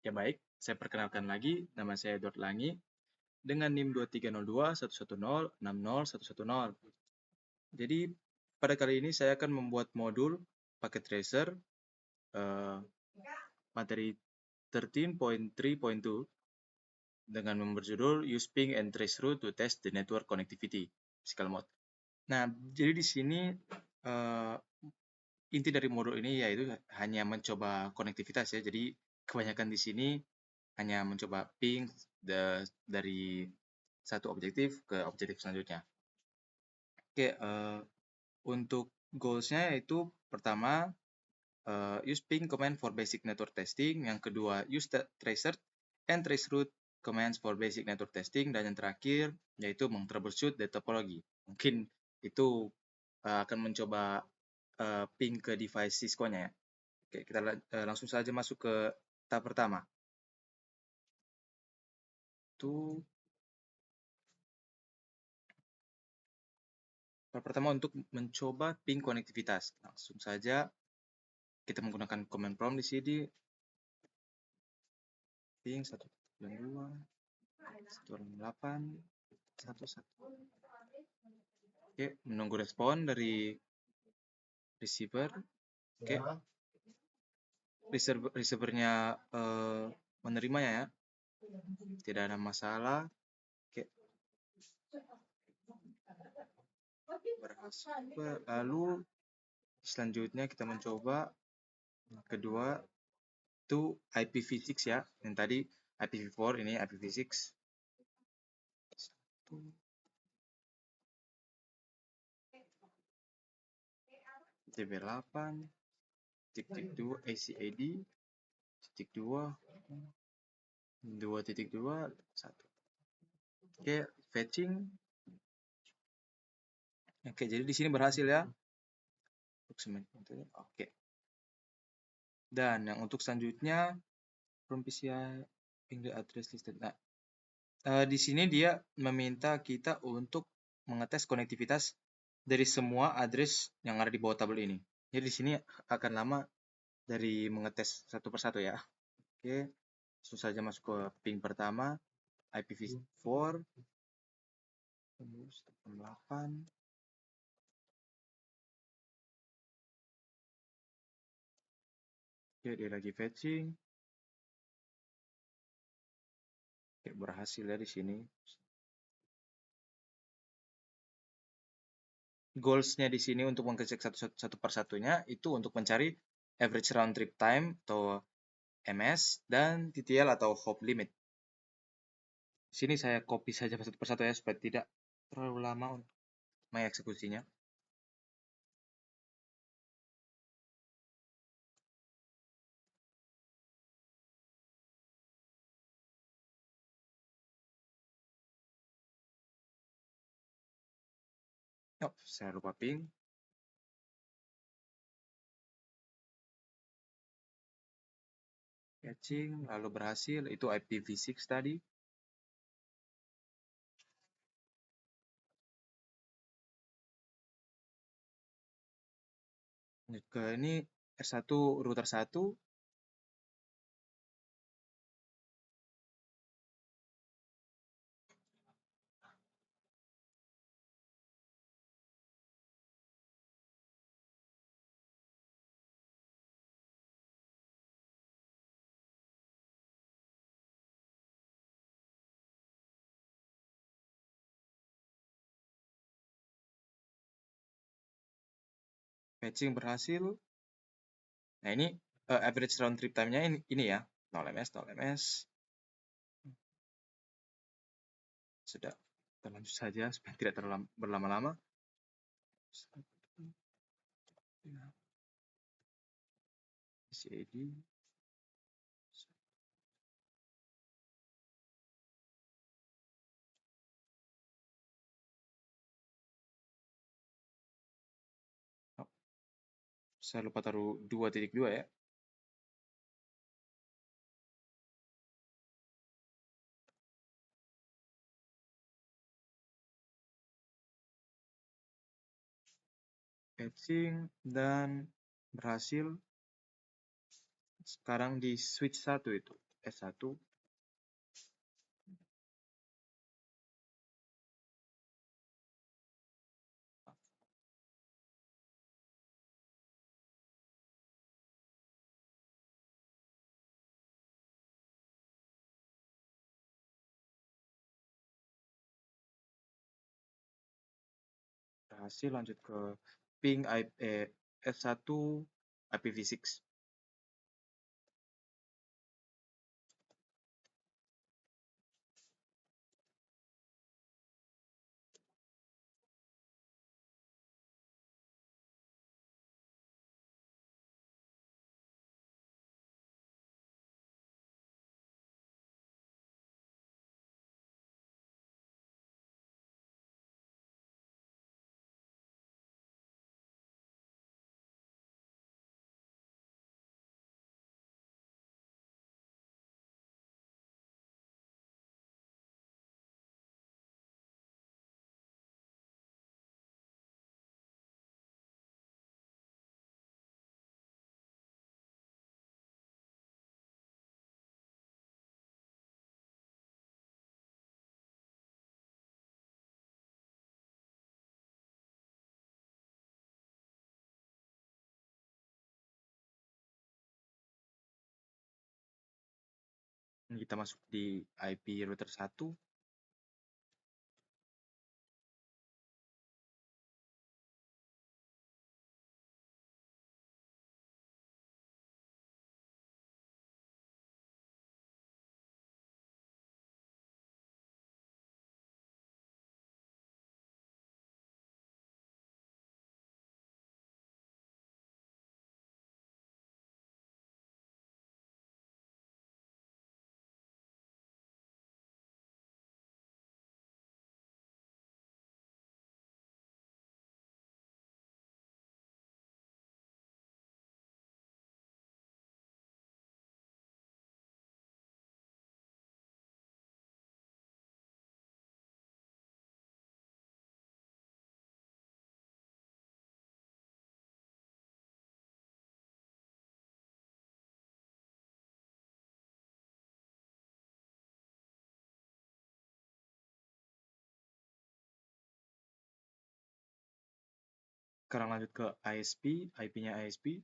Ya baik, saya perkenalkan lagi, nama saya Edward Langi dengan NIM 230211060110. Jadi pada kali ini saya akan membuat modul paket tracer eh, materi 13.3.2 dengan berjudul Use Ping and Traceroute to Test the Network Connectivity Physical Mode. Nah, jadi di sini inti dari modul ini yaitu hanya mencoba konektivitas ya. Jadi kebanyakan di sini hanya mencoba ping dari satu objektif ke objektif selanjutnya. Oke, untuk goals-nya yaitu pertama, use ping command for basic network testing. Yang kedua, use tracer and traceroute commands for basic network testing. Dan yang terakhir, yaitu troubleshoot the topology. Mungkin itu akan mencoba ping ke device Cisco-nya ya. Oke, kita langsung saja masuk ke tahap pertama. Pertama untuk mencoba ping konektivitas. Langsung saja kita menggunakan command prompt di sini. Ping 192, 128, 11. Oke, menunggu respon dari receiver. Oke, receivernya menerimanya ya. Tidak ada masalah. Oke. Berhasil. Lalu selanjutnya kita mencoba kedua itu IPv6 ya. Yang tadi IPv4, ini IPv6. DB8 titik 2 ACAD titik 2 2.2 1. Oke, fetching. Oke, jadi di sini berhasil ya. Oke. Dan yang untuk selanjutnya from PCI ping the address listed. Nah, di sini dia meminta kita untuk mengetes konektivitas dari semua address yang ada di bawah tabel ini. Jadi di sini akan lama dari mengetes satu persatu ya. Oke, langsung saja masuk ke ping pertama, IPv4, 8. Oke, dia lagi fetching. Oke, berhasil ya di sini. Goals-nya di sini untuk mengecek satu persatunya itu untuk mencari average round trip time atau MS dan TTL atau hop limit. Di sini saya copy saja satu persatu ya supaya tidak terlalu lama untuk mengeksekusinya. Oh, saya lupa ping. Catching, lalu berhasil. Itu IPv6 tadi. Ke ini R1 router 1. Patching berhasil. Nah, ini average round trip time-nya ini ya. 0 ms, 0 ms. Sudah, kita lanjut saja supaya tidak terlalu berlama-lama. CAD. Oh, saya lupa taruh 2.2 ya. Patching dan berhasil. Sekarang di switch 1 itu S1. Berhasil lanjut ke ping S1 IPv6. Kita masuk di IP router 1. Sekarang lanjut ke ISP, IP-nya ISP.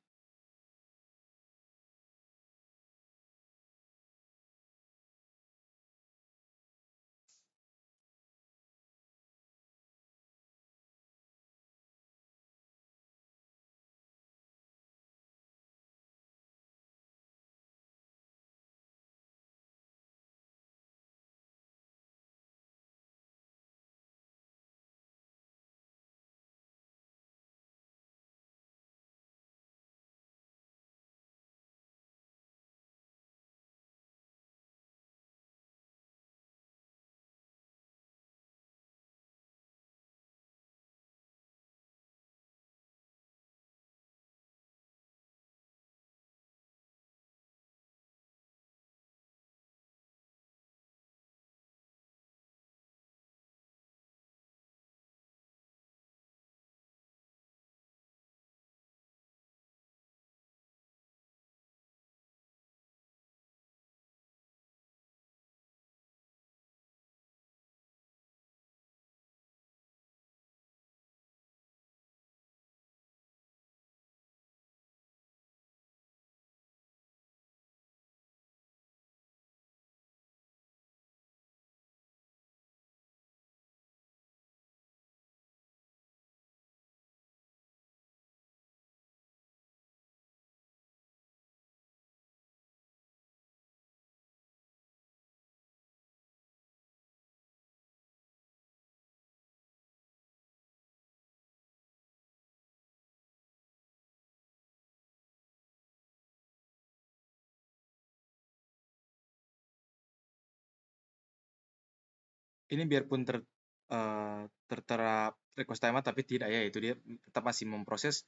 Ini biarpun tertera request timeout tapi tidak ya, itu dia tetap masih memproses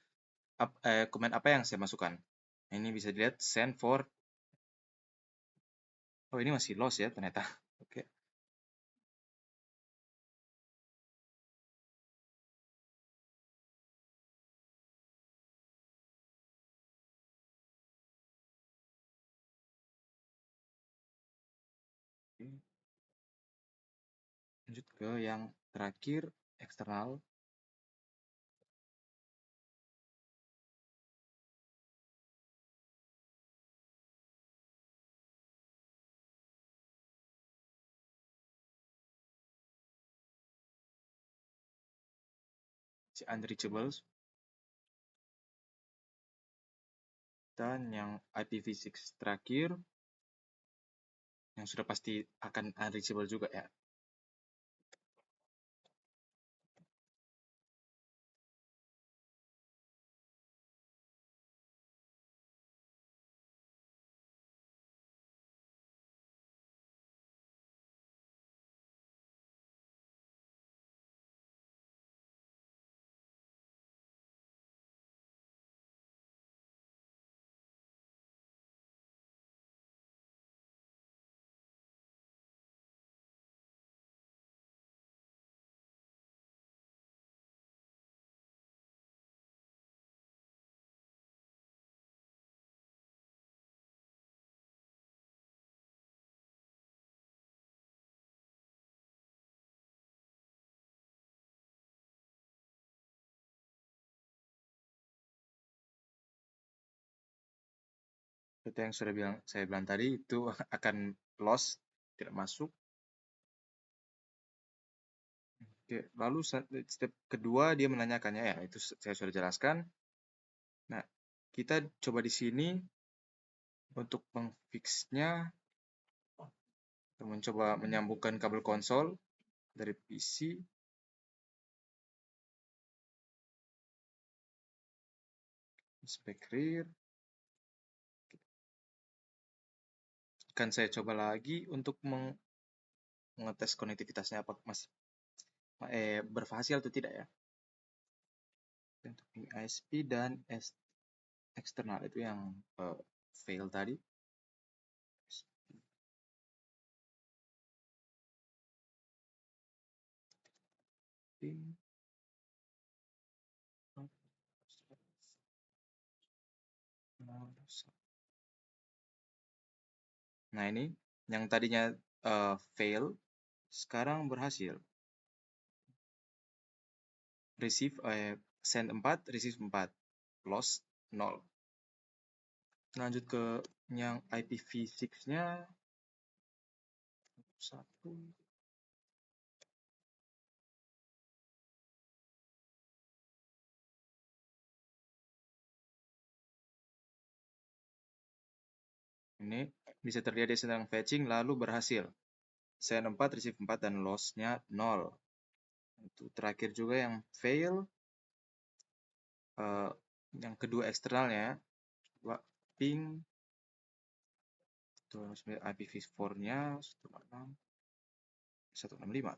komen apa yang saya masukkan. Nah, ini bisa dilihat send for. Oh, ini masih lost ya ternyata. Oke. Lanjut ke yang terakhir, eksternal. Si unreachables, dan yang IPv6 terakhir yang sudah pasti akan unreachable juga ya. Seperti yang sudah saya bilang tadi, itu akan loss, tidak masuk. Oke, lalu step kedua dia menanyakannya ya, itu saya sudah jelaskan. Nah, kita coba di sini untuk memfixnya, kita mencoba menyambungkan kabel konsol dari PC. Spek rear. Akan saya coba lagi untuk mengetes konektivitasnya apa masih berhasil atau tidak ya. Untuk ISP dan eksternal itu yang fail tadi. Nah, ini yang tadinya fail sekarang berhasil. Receive send 4, receive 4, loss 0. Lanjut ke yang IPv6-nya 1. Ini bisa terjadi sedang fetching lalu berhasil. Send 4, receive 4 dan loss-nya 0. Itu terakhir juga yang fail. Yang kedua eksternalnya, coba ping IPv4-nya 165.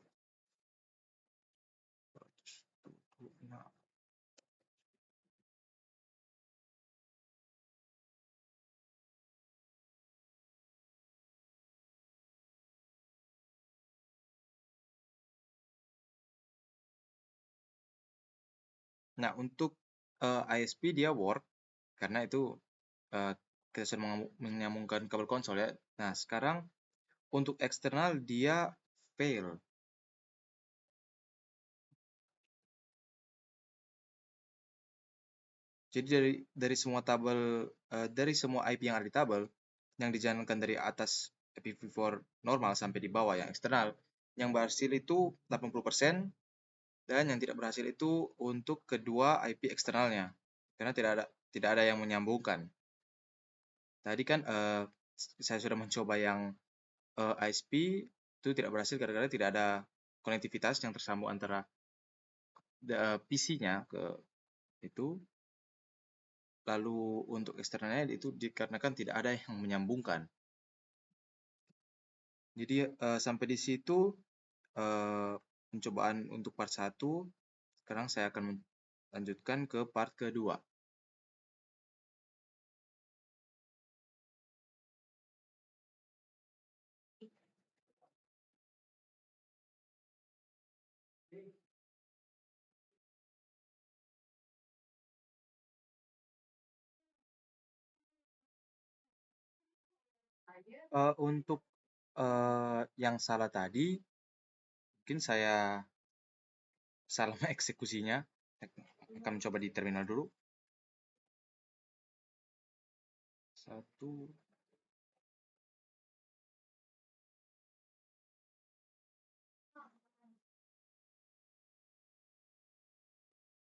Nah, untuk ISP dia work karena itu kita sudah menyambungkan kabel konsol ya. Nah, sekarang untuk eksternal dia fail. Jadi dari semua tabel dari semua IP yang ada di tabel yang dijalankan dari atas IPv4 normal sampai di bawah yang eksternal, yang berhasil itu 80% dan yang tidak berhasil itu untuk kedua IP eksternalnya karena tidak ada yang menyambungkan. Tadi kan saya sudah mencoba yang ISP itu tidak berhasil gara-gara tidak ada konektivitas yang tersambung antara PC-nya ke itu. Lalu untuk eksternalnya itu dikarenakan tidak ada yang menyambungkan. Jadi sampai di situ pencobaan untuk part 1. Sekarang saya akan lanjutkan ke part kedua. Untuk Yang salah tadi mungkin saya salah mengeksekusinya. Akan mencoba di terminal dulu. Satu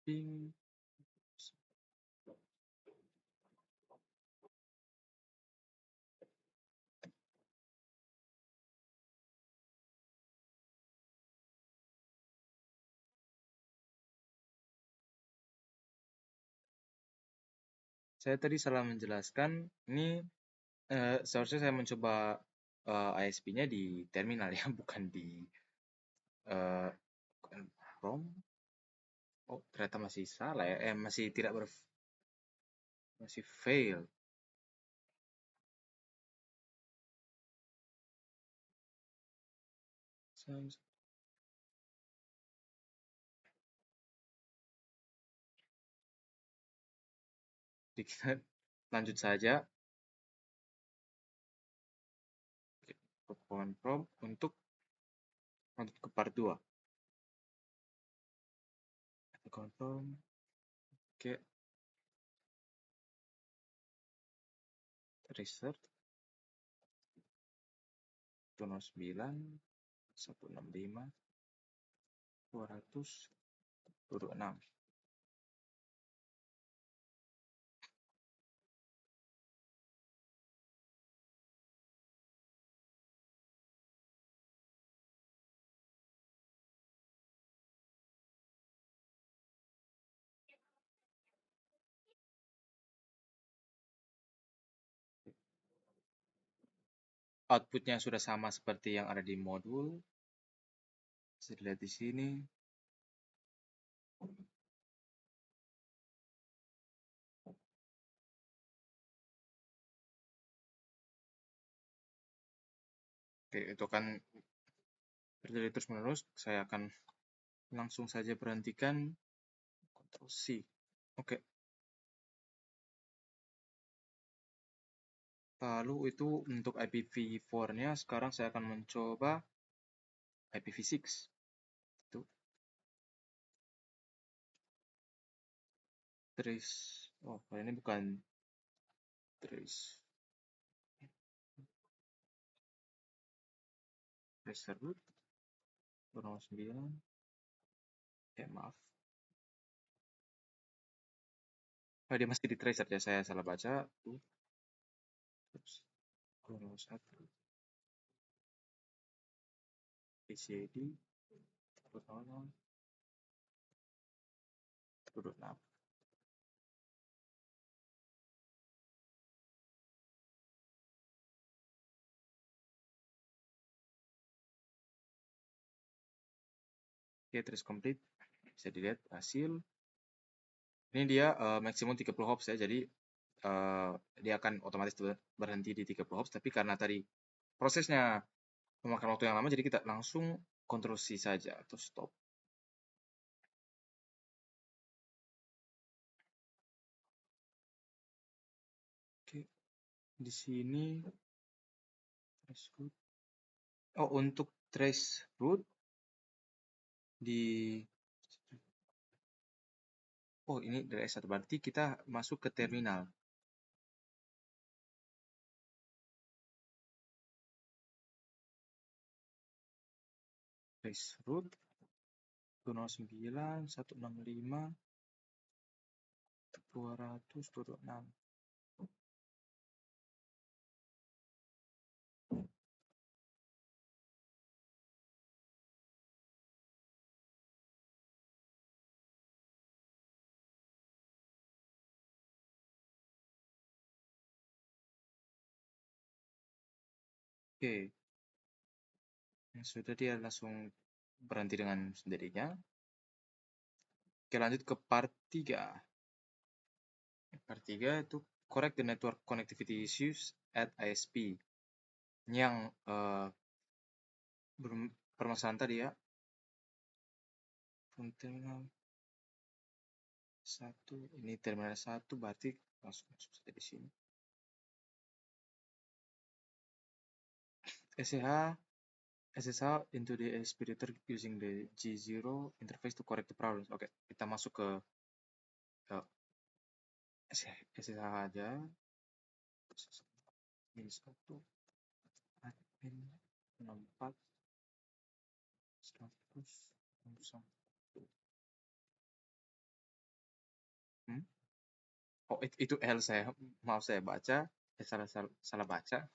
ping. Saya tadi salah menjelaskan. Ini seharusnya saya mencoba ISP-nya di terminal ya, bukan di eh, ROM. Oh, ternyata masih salah ya. Masih tidak masih fail. Jadi kita lanjut saja ke command prompt untuk lanjut ke part 2. Command prompt. Oke, research 209 165 226. Outputnya sudah sama seperti yang ada di modul. Bisa dilihat di sini. Oke, itu kan terjadi terus menerus. Saya akan langsung saja berhentikan. Ctrl C. Oke. Lalu itu untuk IPv4-nya. Sekarang saya akan mencoba IPv6. Itu trace. Oh, ini bukan trace. Trace server 209. Maaf. Oh, dia masih di tracer ya. Saya salah baca. Terus 201. PCD 200 226. Oke, terus complete. Bisa dilihat hasil. Ini dia maksimum 30 hops ya. Jadi dia akan otomatis berhenti di 30 hops. Tapi karena tadi prosesnya memakan waktu yang lama, jadi kita langsung Ctrl C saja atau stop. Oke, di sini trace root. Oh, untuk trace root di oh ini dari S1 berarti kita masuk ke terminal. Trace root 209 165 226. Oke, yang sudah dia langsung berhenti dengan sendirinya. Oke, lanjut ke part 3. Part 3 itu correct the network connectivity issues at ISP. Ini yang permasalahan tadi ya. Terminal 1, ini terminal 1 berarti langsung masuk saja di sini. SSH into the ASP router using the G0 interface to correct the problems. Oke, kita masuk ke SSH aja. Ini 1 admin 64 100 Oh, itu L saya. Mau saya baca. Salah baca.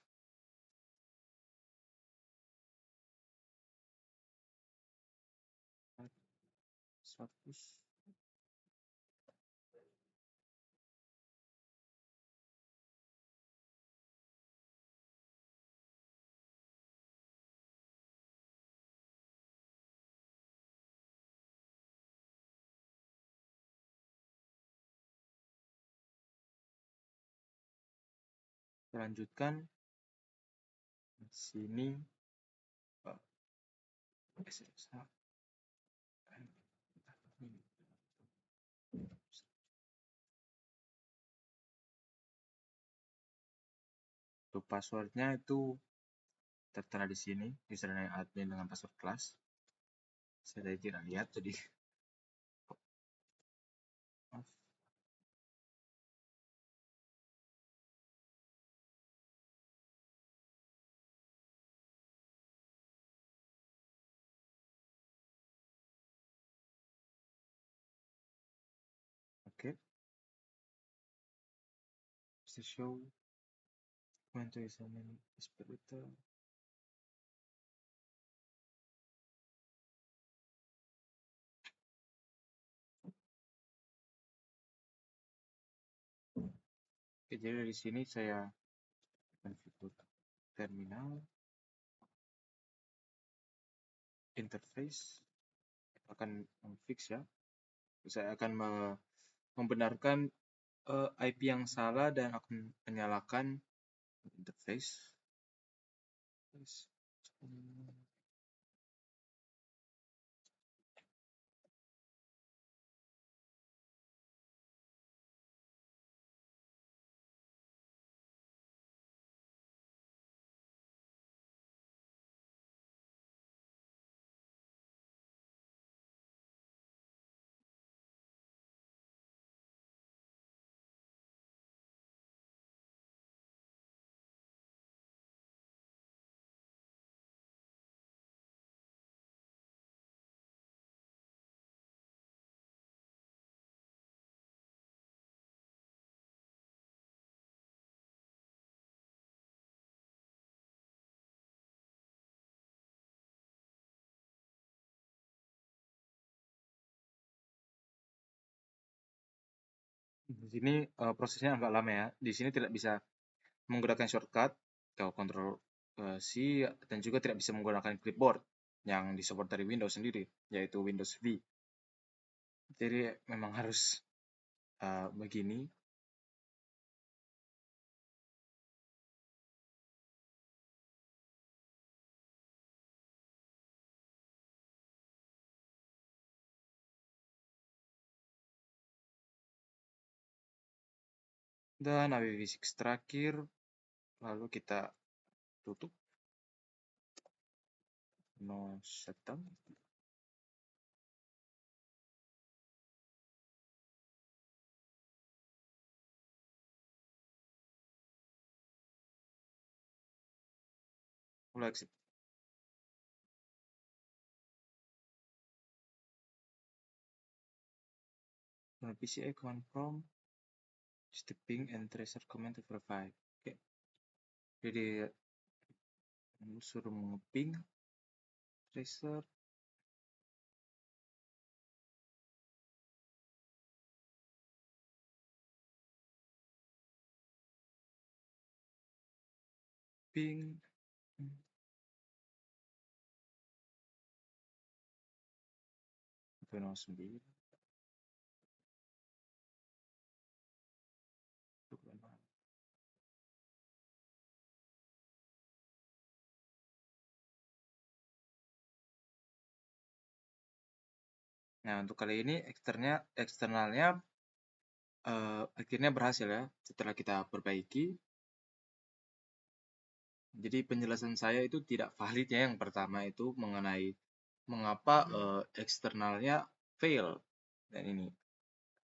Seratus. Lanjutkan. Sini. SSH. Untuk passwordnya itu tertera di sini, username admin dengan password kelas. Saya tidak lihat, jadi maaf. Oke. Bisa show when to username espiritu. Oke, jadi dari sini saya konfigur terminal interface akan fix ya. Saya akan membenarkan IP yang salah dan akan menyalakan interface. Di sini prosesnya agak lama ya. Di sini tidak bisa menggunakan shortcut atau Ctrl C dan juga tidak bisa menggunakan clipboard yang disupport dari Windows sendiri, yaitu Windows V. Jadi memang harus begini. Dan IPv6 terakhir, lalu kita tutup. No shutdown. Lalu exit. PCA command prompt, just ping and tracer command to verify. Oke. Jadi suruh mengeping tracer. Ping. 109. Nah, untuk kali ini eksternalnya akhirnya berhasil ya. Setelah kita perbaiki, Jadi penjelasan saya itu tidak valid ya, yang pertama itu mengenai mengapa eksternalnya fail dan ini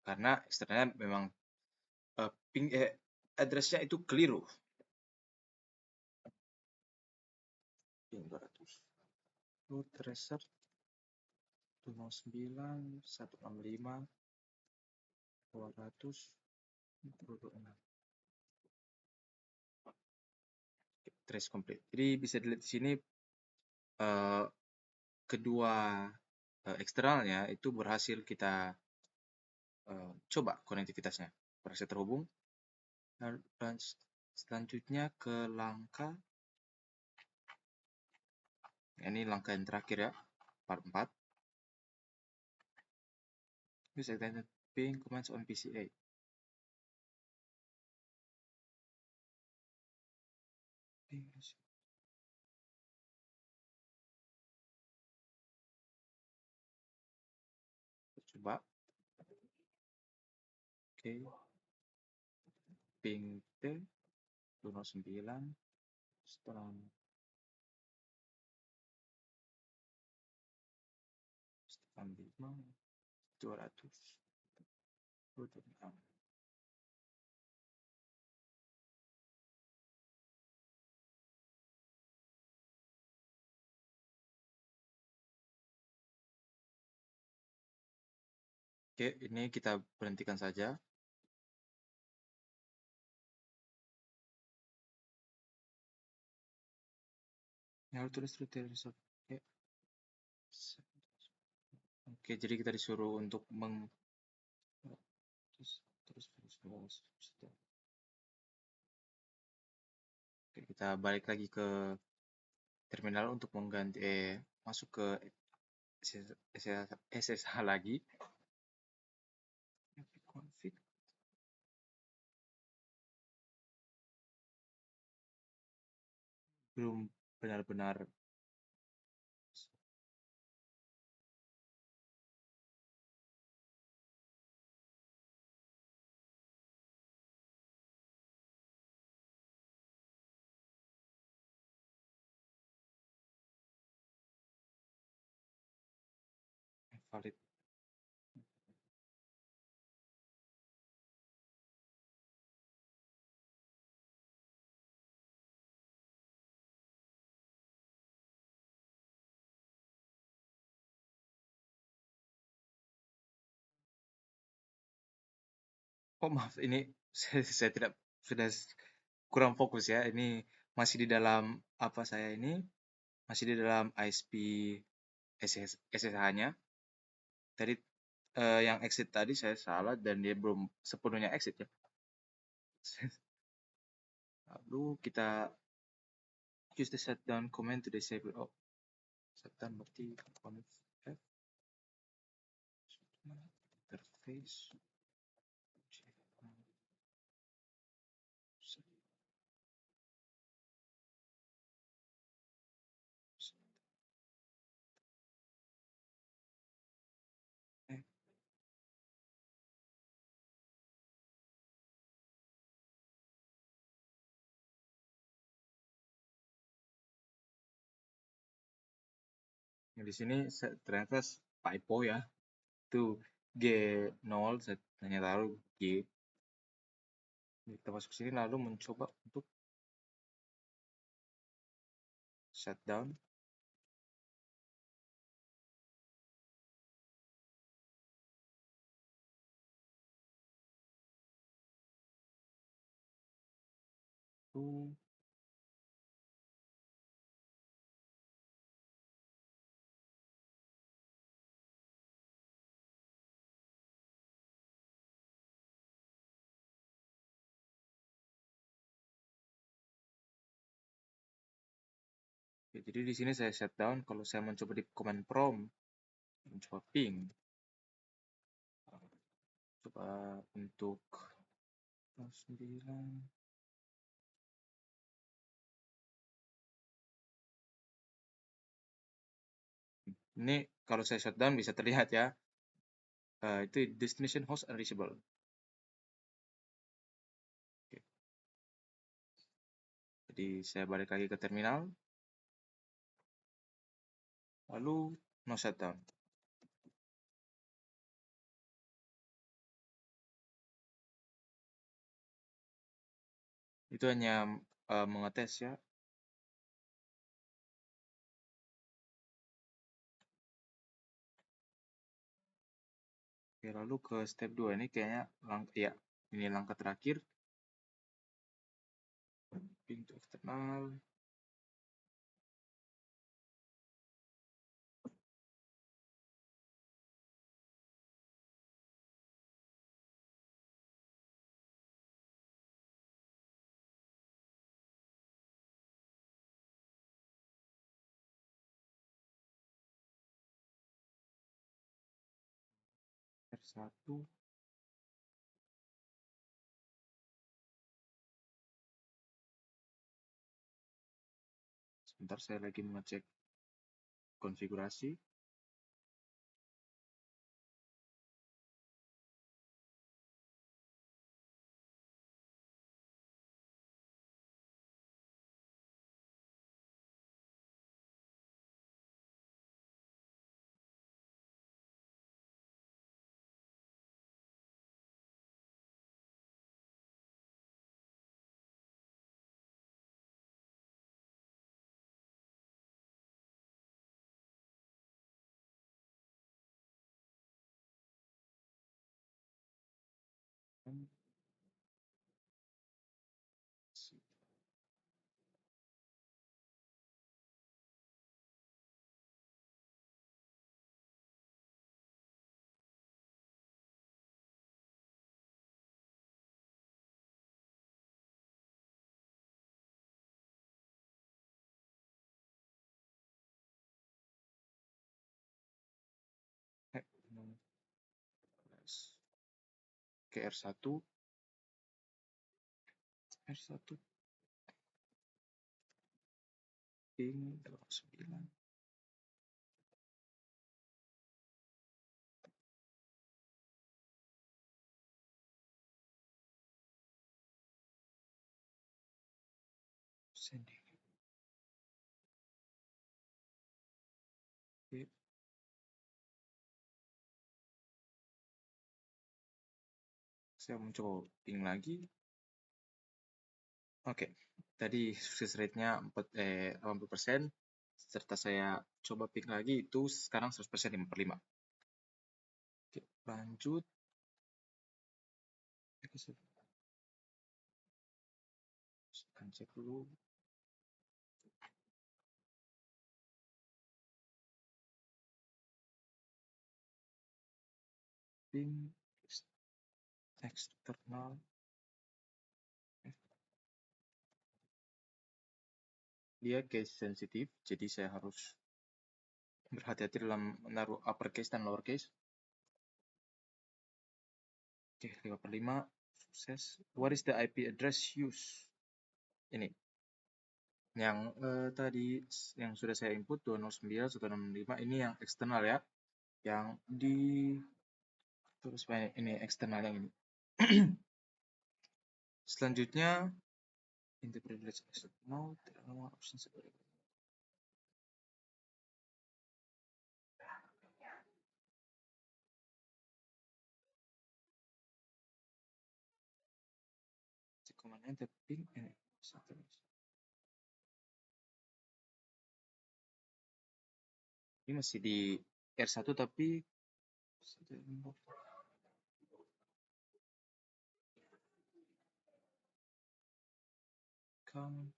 karena eksternalnya memang ping address-nya itu keliru. Ping 200 root tracer 209 165 226 trace complete. Jadi bisa dilihat di sini eh, kedua eksternalnya itu berhasil kita coba konektivitasnya, berhasil terhubung. Dan selanjutnya ke langkah, ini langkah yang terakhir ya, part 4. Use extended ping commands on PCA. Coba, oke, ping T 209 setelah 5 200 226. Oke, ini kita berhentikan saja. Yang tulis result. Oke. Oke, jadi kita disuruh untuk terus. Oke, kita balik lagi ke terminal untuk mengganti masuk ke SSH lagi. Config belum benar-benar valid. Oh maaf, ini saya tidak sudah kurang fokus ya. Ini masih di dalam apa saya ini masih di dalam ISP SSH-nya. Tadi yang exit tadi saya salah dan dia belum sepenuhnya exit ya. Lalu kita use the shutdown command to disable. Oh, shutdown berarti conf f interface Yang di sini ternyata typo ya. Itu G0, saya hanya taruh G. Kita masuk sini lalu mencoba untuk shutdown. Itu ya, jadi di sini saya shutdown. Kalau saya mencoba di command prompt, mencoba ping. Coba untuk 9. Ini kalau saya shutdown bisa terlihat ya. Itu destination host unreachable. Oke. Jadi saya balik lagi ke terminal, lalu no shutdown. Itu hanya mengetes ya. Oke, lalu ke step 2 ini kayaknya ya, ini langkah terakhir. Pintu eksternal. R1. Sebentar saya lagi mengecek konfigurasi. Ke R1. R1 ping 29. Sending. Oke. Saya mencoba ping lagi. Oke, tadi sukses rate-nya 80%, serta saya coba ping lagi itu sekarang 100%, 5/5. Oke, lanjut. Akan cek dulu. Ping eksternal. Dia case sensitif, jadi saya harus berhati-hati dalam menaruh uppercase dan lowercase. Oke, 5/5 sukses. What is the IP address used? Ini yang tadi yang sudah saya input 209.165, ini yang eksternal ya. Yang di terus ini eksternal yang ini. Selanjutnya interpret external, tidak ada option seperti command enter ping ini satu. Ini masih di R1 tapi come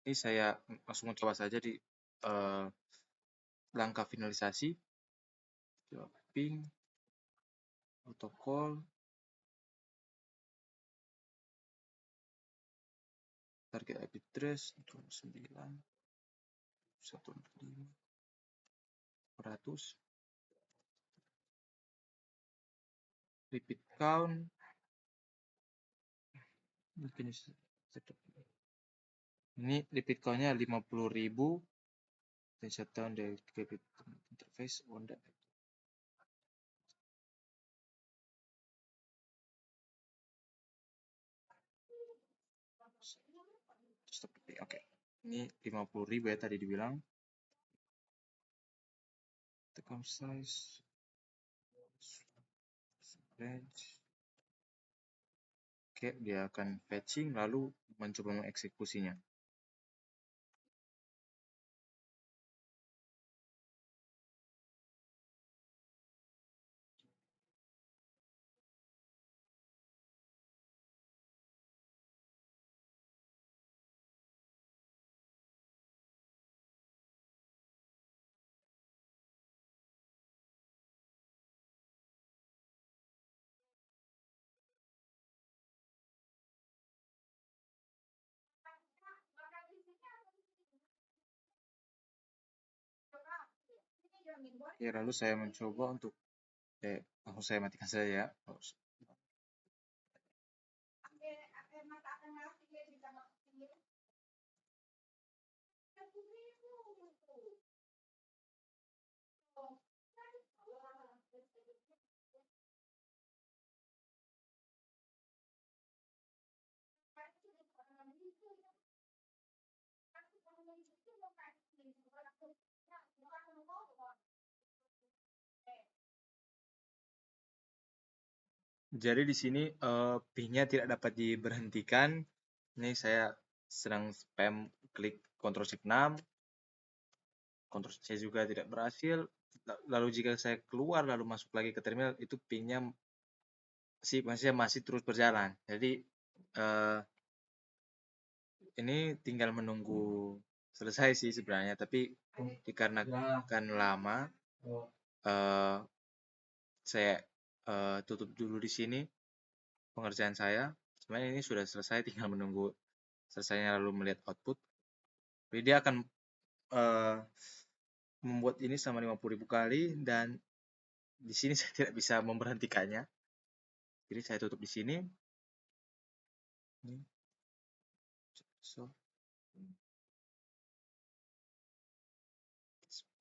ini saya langsung mencoba saja di langkah finalisasi. Ping protokol target IP address 29.165.100. Repeat count Ini repeat count-nya 50.000. Then shut down the interface on that. Stop. Oke. Ini 50.000 ya tadi dibilang. Tekan size. Range. Oke, dia akan fetching lalu mencoba mengeksekusinya. Ya, lalu saya mencoba untuk langsung saya matikan saja ya. Jadi di sini ping-nya tidak dapat diberhentikan. Ini saya sedang spam klik Ctrl Shift 6. Ctrl C juga tidak berhasil. Lalu jika saya keluar lalu masuk lagi ke terminal, itu ping-nya masih terus berjalan. Jadi ini tinggal menunggu selesai sih sebenarnya, tapi dikarenakan lama, saya tutup dulu di sini pengerjaan saya. Sebenarnya ini sudah selesai, tinggal menunggu selesainya lalu melihat output. Jadi dia akan membuat ini sama 50.000 kali, dan di sini saya tidak bisa memberhentikannya. Jadi saya tutup di sini. So,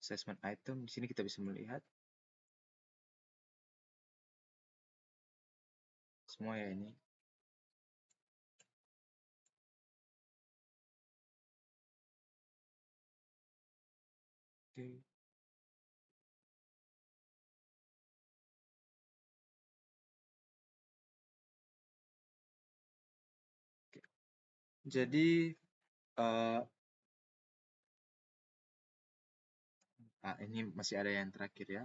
assessment item di sini kita bisa melihat semua ya ini. Oke. Jadi ini masih ada yang terakhir ya.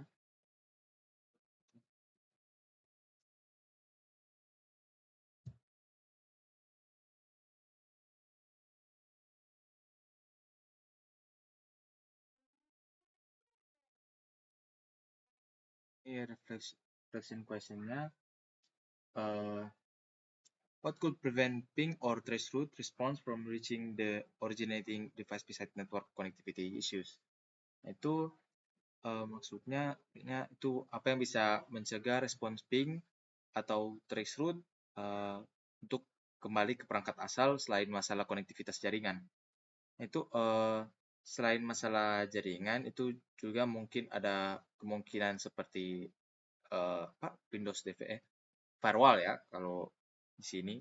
Ini reflection question-nya. What could prevent ping or traceroute response from reaching the originating device beside network connectivity issues? Itu maksudnya itu apa yang bisa mencegah respons ping atau traceroute untuk kembali ke perangkat asal selain masalah konektivitas jaringan. Itu selain masalah jaringan, itu juga mungkin ada kemungkinan seperti Windows DVE firewall ya kalau di sini,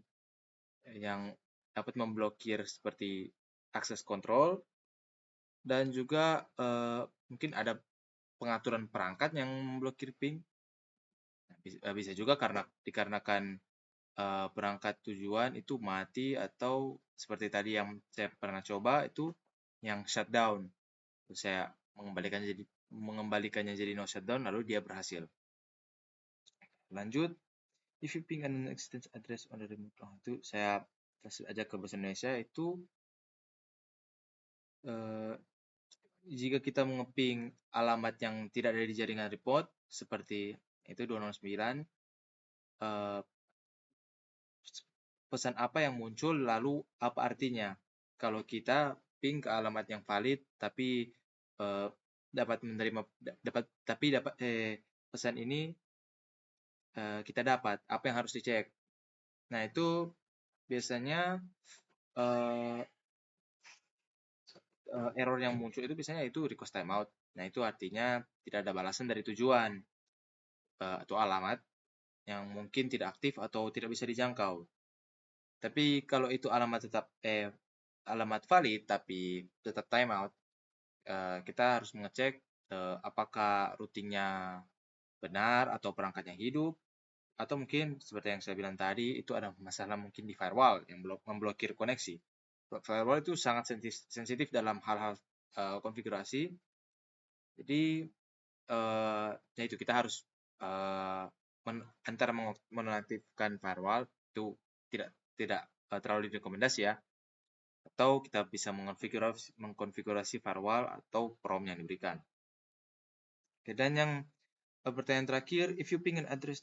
yang dapat memblokir seperti akses kontrol, dan juga mungkin ada pengaturan perangkat yang memblokir ping. Bisa juga dikarenakan perangkat tujuan itu mati, atau seperti tadi yang saya pernah coba itu yang shutdown. Terus saya mengembalikannya jadi no shutdown, lalu dia berhasil. Lanjut, if you ping an extended address on the remote, itu saya kasih aja ke bahasa Indonesia. Itu jika kita mengeping alamat yang tidak ada di jaringan report seperti itu 209, pesan apa yang muncul, lalu apa artinya kalau kita ping ke alamat yang valid tapi pesan ini kita dapat, apa yang harus dicek. Nah, itu biasanya error yang muncul itu biasanya itu request timeout. Nah, itu artinya tidak ada balasan dari tujuan atau alamat yang mungkin tidak aktif atau tidak bisa dijangkau. Tapi kalau itu alamat valid tapi tetap timeout, kita harus mengecek apakah routingnya benar atau perangkatnya hidup, atau mungkin seperti yang saya bilang tadi itu ada masalah mungkin di firewall yang memblokir koneksi. Firewall itu sangat sensitif dalam hal-hal konfigurasi. Jadi ya itu kita harus antara menonaktifkan firewall itu tidak terlalu direkomendasi ya, atau kita bisa mengkonfigurasi firewall atau PROM yang diberikan. Oke, dan yang pertanyaan terakhir, if you ping an address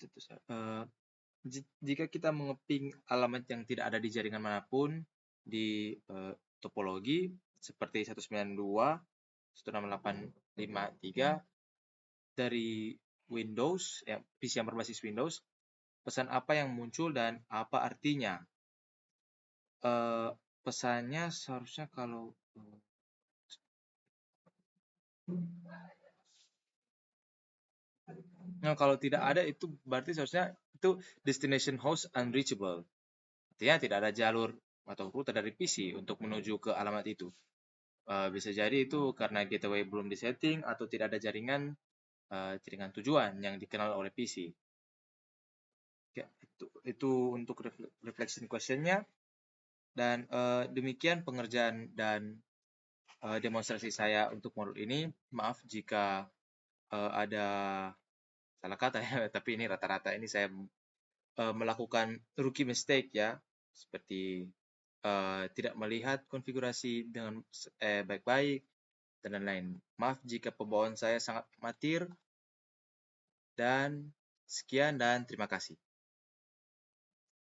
jika kita mengeping alamat yang tidak ada di jaringan manapun di topologi seperti 192, 168.53 dari Windows, ya, PC yang berbasis Windows, pesan apa yang muncul dan apa artinya? Pesannya seharusnya kalau kalau tidak ada itu berarti seharusnya itu destination host unreachable. Artinya tidak ada jalur atau rute dari PC untuk menuju ke alamat itu. Bisa jadi itu karena gateway belum disetting atau tidak ada jaringan tujuan yang dikenal oleh PC. Ya, itu untuk reflection question-nya. Dan demikian pengerjaan dan demonstrasi saya untuk modul ini. Maaf jika ada salah kata ya, tapi ini rata-rata ini saya melakukan rookie mistake ya, seperti tidak melihat konfigurasi dengan baik-baik dan lain-lain. Maaf jika pembawaan saya sangat amatir, dan sekian dan terima kasih.